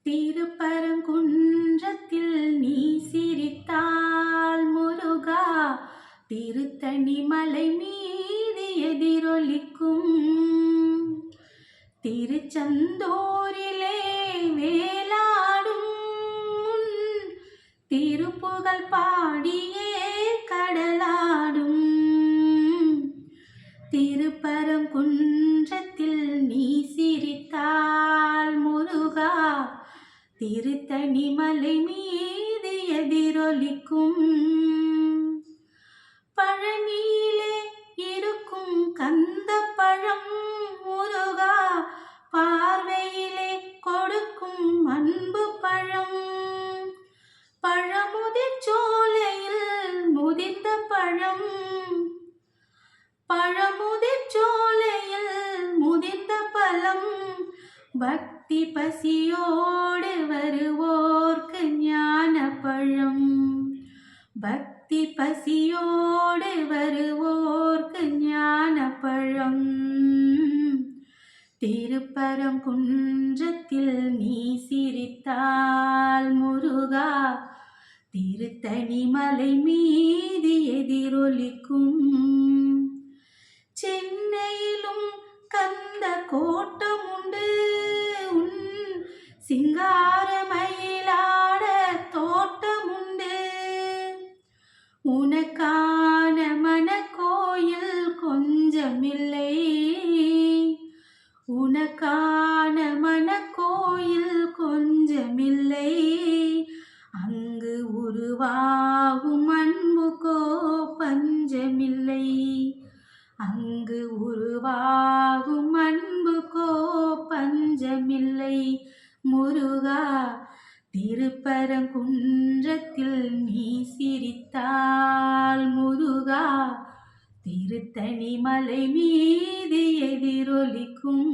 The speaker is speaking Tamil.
திருப்பரங்குன்றத்தில் நீ சிரித்தால் முருகா, திருத்தணி மலை மீது எதிரொலிக்கும். திருச்செந்தூரிலே வேலாடும் திருப்புகழ் பாடியே கடலாடும். திருப்பரங்குன்றத்தில் நீ சிரித்தால் முருகா, திருத்தணி மலை மீது எதிரொலிக்கும். பழனியிலே இருக்கும் கந்த பழம் முருகா, பார்வையிலே கொடுக்கும் அன்பு பழம். பழமுதிர் சோலையில் முதிர்ந்த பழம், பழமுதிர் சோலையில் முதிர்ந்த பழம். பக்தி பசியோடு வருவோர்க்கு ஞான பழம், பக்தி பசியோடு வருவோர்க்கு ஞான பழம். திருப்பரங்குன்றத்தில் நீ சிரித்தால் முருகா, திருத்தணி மலை மீது எதிரொலிக்கும். சென்னையிலும் கந்த கோட்டம் உண்டு, உன் சிங்கார மயிலாட தோட்டம் உண்டு. உனக்கான மனக்கோயில் கொஞ்சமில்லை, உனக்கான மனக்கோயில் கொஞ்சமில்லை. அங்கு உருவாகும் அன்புக்கோ பஞ்சமில்லை, அங்கு உருவாகும் அன்புக்கோ பஞ்சமில்லை. முருகா, திருப்பரங்குன்றத்தில் நீ சிரித்தால் முருகா, திருத்தணி மலை மீது எதிரொலிக்கும்.